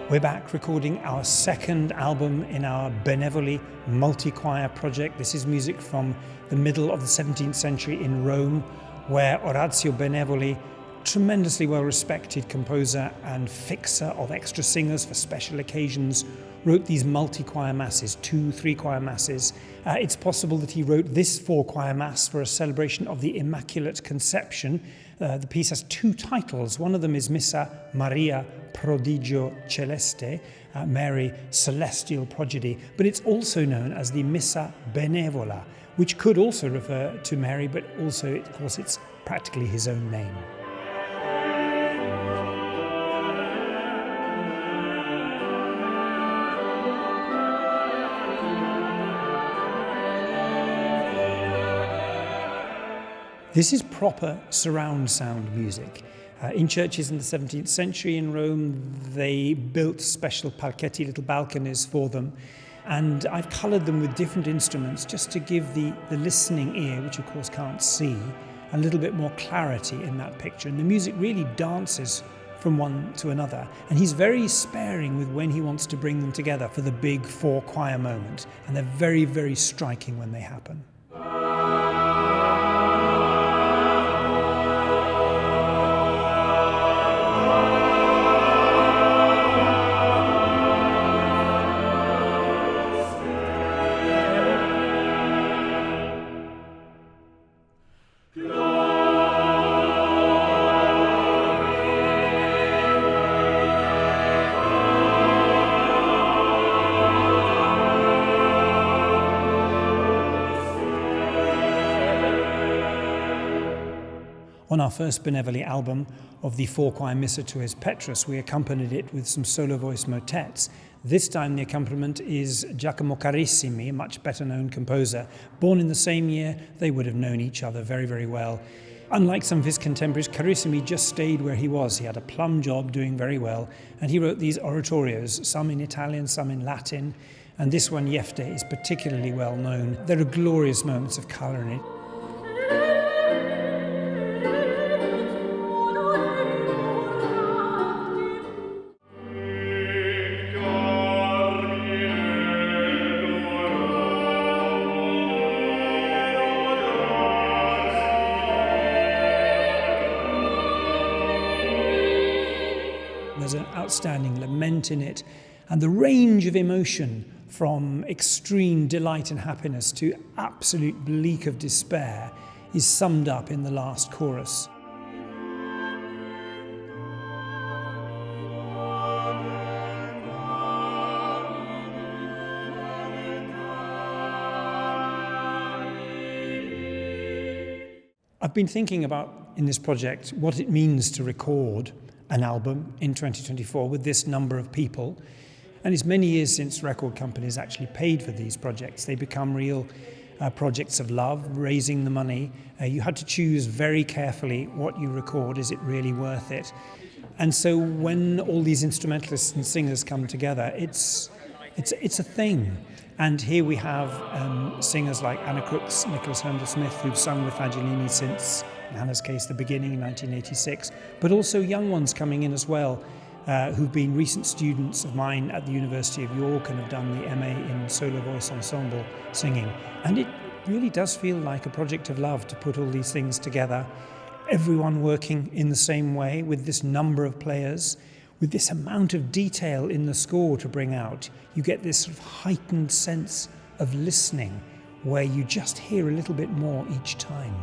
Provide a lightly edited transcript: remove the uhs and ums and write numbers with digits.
We're back recording our second album in our Benevoli multi-choir project. This is music from the middle of the 17th century in Rome, where Orazio Benevoli, tremendously well-respected composer and fixer of extra singers for special occasions, wrote these multi-choir masses, 2-3 choir masses. It's possible that he wrote this 4-choir mass for a celebration of the Immaculate Conception. The piece has 2 titles. One of them is Missa Maria Prodigio Celeste, Mary Celestial Prodigy, but it's also known as the Missa Benevola, which could also refer to Mary, but also, of course, it's practically his own name. This is proper surround sound music. In churches in the 17th century in Rome, they built special palchetti, little balconies for them. And I've coloured them with different instruments just to give the listening ear, which of course can't see, a little bit more clarity in that picture. And the music really dances from one to another. And he's very sparing with when he wants to bring them together for the big 4-choir moment. And they're very, very striking when they happen. On our first Benevoli album of the 4-choir Missa to his Petrus, we accompanied it with some solo voice motets. This time the accompaniment is Giacomo Carissimi, a much better known composer. Born in the same year, they would have known each other very, very well. Unlike some of his contemporaries, Carissimi just stayed where he was. He had a plum job doing very well, and he wrote these oratorios, some in Italian, some in Latin, and this one, Jephte, is particularly well known. There are glorious moments of colour in it. There's an outstanding lament in it, and the range of emotion from extreme delight and happiness to absolute bleak of despair is summed up in the last chorus. I've been thinking about, in this project, what it means to record an album in 2024 with this number of people. And it's many years since record companies actually paid for these projects. They become real projects of love, raising the money. You had to choose very carefully what you record. Is it really worth it? And so when all these instrumentalists and singers come together, it's a thing. And here we have singers like Anna Crooks, Nicholas Handel-Smith, who've sung with Fagiolini since, in Hannah's case, the beginning in 1986, but also young ones coming in as well, who've been recent students of mine at the University of York and have done the MA in solo voice ensemble singing. And it really does feel like a project of love to put all these things together, everyone working in the same way with this number of players, with this amount of detail in the score to bring out. You get this sort of heightened sense of listening where you just hear a little bit more each time.